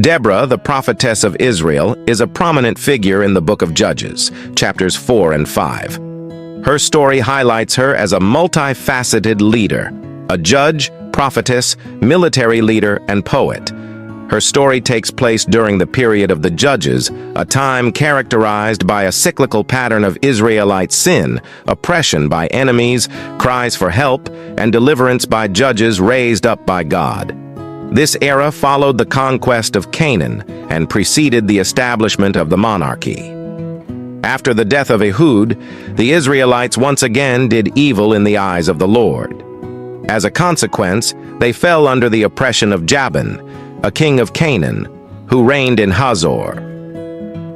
Deborah, the prophetess of Israel, is a prominent figure in the book of Judges, chapters 4 and 5. Her story highlights her as a multifaceted leader, a judge, prophetess, military leader, and poet. Her story takes place during the period of the Judges, a time characterized by a cyclical pattern of Israelite sin, oppression by enemies, cries for help, and deliverance by judges raised up by God. This era followed the conquest of Canaan and preceded the establishment of the monarchy. After the death of Ehud, the Israelites once again did evil in the eyes of the Lord. As a consequence, they fell under the oppression of Jabin, a king of Canaan, who reigned in Hazor.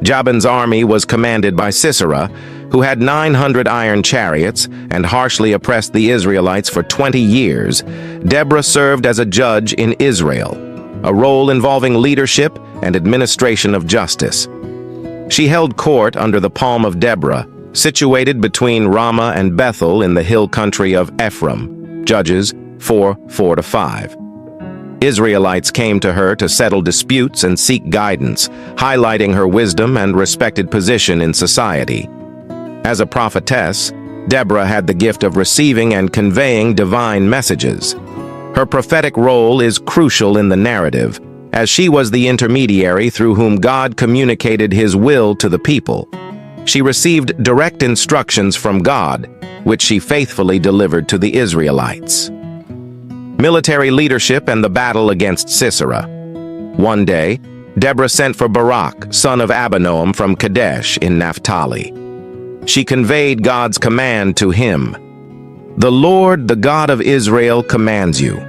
Jabin's army was commanded by Sisera, who had 900 iron chariots and harshly oppressed the Israelites for 20 years. Deborah served as a judge in Israel, a role involving leadership and administration of justice. She held court under the palm of Deborah, situated between Ramah and Bethel in the hill country of Ephraim. Judges 4:4-5. Israelites came to her to settle disputes and seek guidance, highlighting her wisdom and respected position in society. As a prophetess, Deborah had the gift of receiving and conveying divine messages. Her prophetic role is crucial in the narrative, as she was the intermediary through whom God communicated his will to the people. She received direct instructions from God, which she faithfully delivered to the Israelites. Military leadership and the battle against Sisera. One day, Deborah sent for Barak, son of Abinoam from Kadesh in Naphtali. She conveyed God's command to him. "The Lord, the God of Israel, commands you.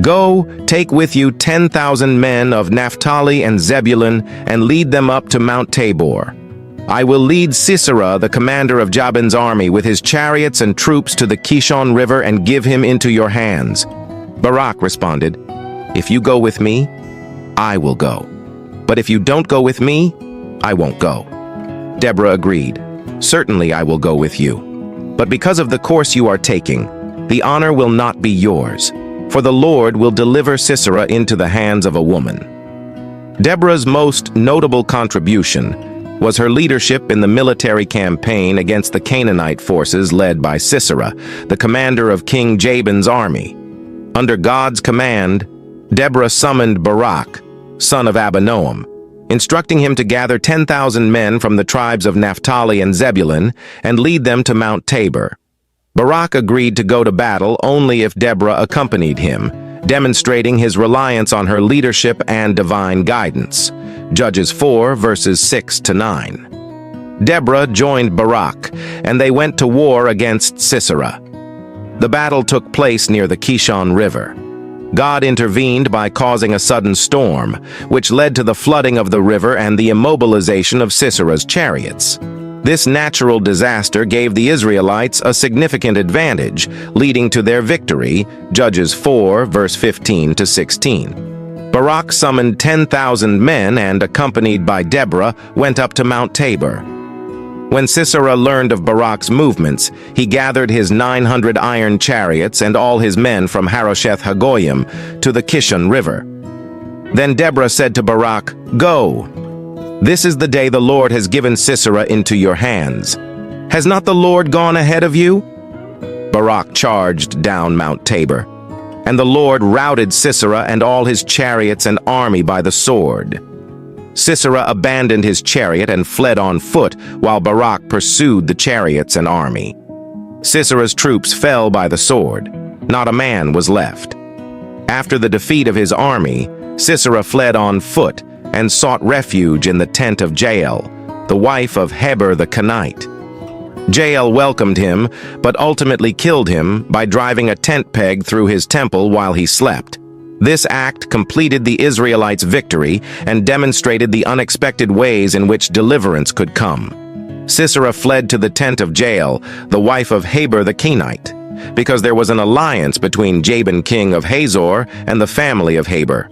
Go, take with you 10,000 men of Naphtali and Zebulun and lead them up to Mount Tabor. I will lead Sisera, the commander of Jabin's army, with his chariots and troops to the Kishon River and give him into your hands." Barak responded, "If you go with me, I will go. But if you don't go with me, I won't go." Deborah agreed, "Certainly I will go with you. But because of the course you are taking, the honor will not be yours, for the Lord will deliver Sisera into the hands of a woman." Deborah's most notable contribution was her leadership in the military campaign against the Canaanite forces led by Sisera, the commander of King Jabin's army. Under God's command, Deborah summoned Barak, son of Abinoam, instructing him to gather 10,000 men from the tribes of Naphtali and Zebulun and lead them to Mount Tabor. Barak agreed to go to battle only if Deborah accompanied him, demonstrating his reliance on her leadership and divine guidance. Judges 4, verses 6-9. Deborah joined Barak, and they went to war against Sisera. The battle took place near the Kishon River. God intervened by causing a sudden storm, which led to the flooding of the river and the immobilization of Sisera's chariots. This natural disaster gave the Israelites a significant advantage, leading to their victory, Judges 4, verse 15-16. Barak summoned 10,000 men and, accompanied by Deborah, went up to Mount Tabor. When Sisera learned of Barak's movements, he gathered his 900 iron chariots and all his men from Harosheth Hagoyim to the Kishon River. Then Deborah said to Barak, "Go. This is the day the Lord has given Sisera into your hands. Has not the Lord gone ahead of you?" Barak charged down Mount Tabor, and the Lord routed Sisera and all his chariots and army by the sword. Sisera abandoned his chariot and fled on foot, while Barak pursued the chariots and army. Sisera's troops fell by the sword. Not a man was left. After the defeat of his army, Sisera fled on foot and sought refuge in the tent of Jael, the wife of Heber the Kenite. Jael welcomed him, but ultimately killed him by driving a tent peg through his temple while he slept. This act completed the Israelites' victory and demonstrated the unexpected ways in which deliverance could come. Sisera fled to the tent of Jael, the wife of Heber the Kenite, because there was an alliance between Jabin king of Hazor and the family of Heber.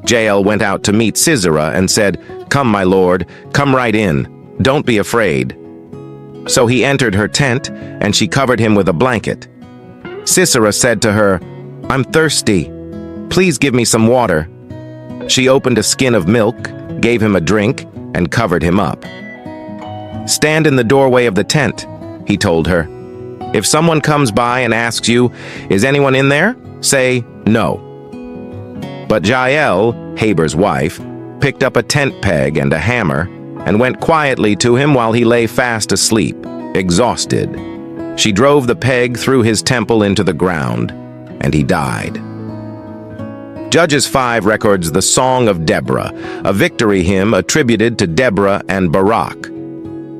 Jael went out to meet Sisera and said, "Come, my lord, come right in. Don't be afraid." So he entered her tent, and she covered him with a blanket. Sisera said to her, "I'm thirsty. Please give me some water." She opened a skin of milk, gave him a drink, and covered him up. "Stand in the doorway of the tent," he told her. "If someone comes by and asks you, 'Is anyone in there?' say, 'No.'" But Jael, Heber's wife, picked up a tent peg and a hammer and went quietly to him while he lay fast asleep, exhausted. She drove the peg through his temple into the ground, and he died. Judges 5 records the Song of Deborah, a victory hymn attributed to Deborah and Barak.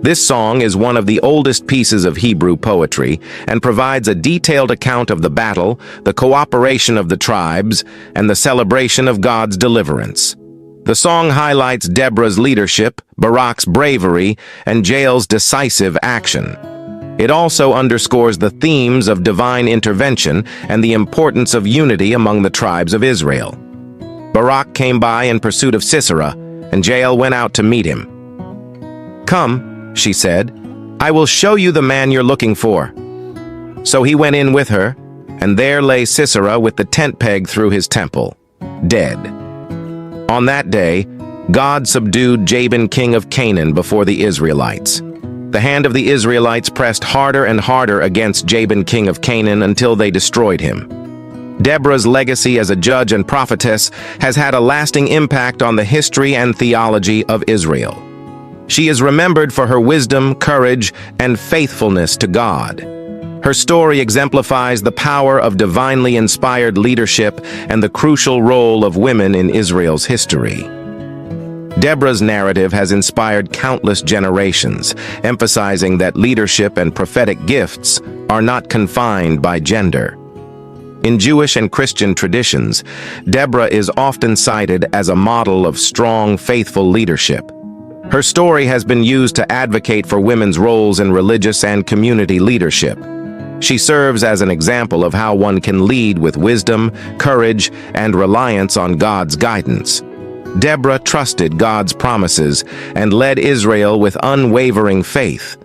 This song is one of the oldest pieces of Hebrew poetry and provides a detailed account of the battle, the cooperation of the tribes, and the celebration of God's deliverance. The song highlights Deborah's leadership, Barak's bravery, and Jael's decisive action. It also underscores the themes of divine intervention and the importance of unity among the tribes of Israel. Barak came by in pursuit of Sisera, and Jael went out to meet him. "Come," she said, "I will show you the man you're looking for." So he went in with her, and there lay Sisera with the tent peg through his temple, dead. On that day, God subdued Jabin, king of Canaan, before the Israelites. The hand of the Israelites pressed harder and harder against Jabin, king of Canaan, until they destroyed him. Deborah's legacy as a judge and prophetess has had a lasting impact on the history and theology of Israel. She is remembered for her wisdom, courage, and faithfulness to God. Her story exemplifies the power of divinely inspired leadership and the crucial role of women in Israel's history. Deborah's narrative has inspired countless generations, emphasizing that leadership and prophetic gifts are not confined by gender. In Jewish and Christian traditions, Deborah is often cited as a model of strong, faithful leadership. Her story has been used to advocate for women's roles in religious and community leadership. She serves as an example of how one can lead with wisdom, courage, and reliance on God's guidance. Deborah trusted God's promises and led Israel with unwavering faith.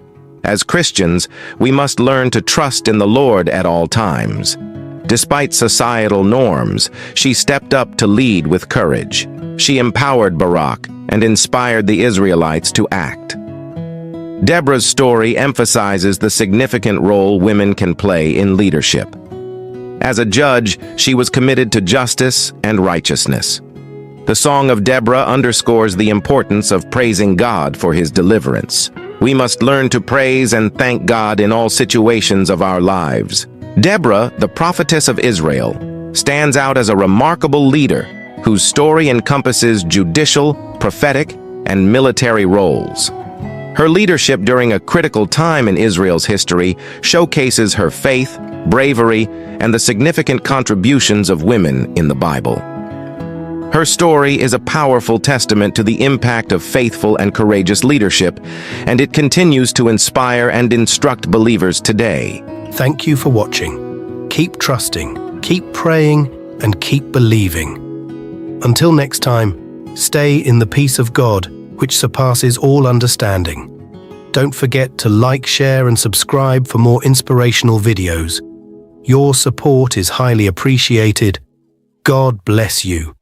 As Christians, we must learn to trust in the Lord at all times. Despite societal norms, she stepped up to lead with courage. She empowered Barak and inspired the Israelites to act. Deborah's story emphasizes the significant role women can play in leadership. As a judge, she was committed to justice and righteousness. The Song of Deborah underscores the importance of praising God for his deliverance. We must learn to praise and thank God in all situations of our lives. Deborah, the prophetess of Israel, stands out as a remarkable leader whose story encompasses judicial, prophetic, and military roles. Her leadership during a critical time in Israel's history showcases her faith, bravery, and the significant contributions of women in the Bible. Her story is a powerful testament to the impact of faithful and courageous leadership, and it continues to inspire and instruct believers today. Thank you for watching. Keep trusting, keep praying, and keep believing. Until next time, stay in the peace of God, which surpasses all understanding. Don't forget to like, share, and subscribe for more inspirational videos. Your support is highly appreciated. God bless you.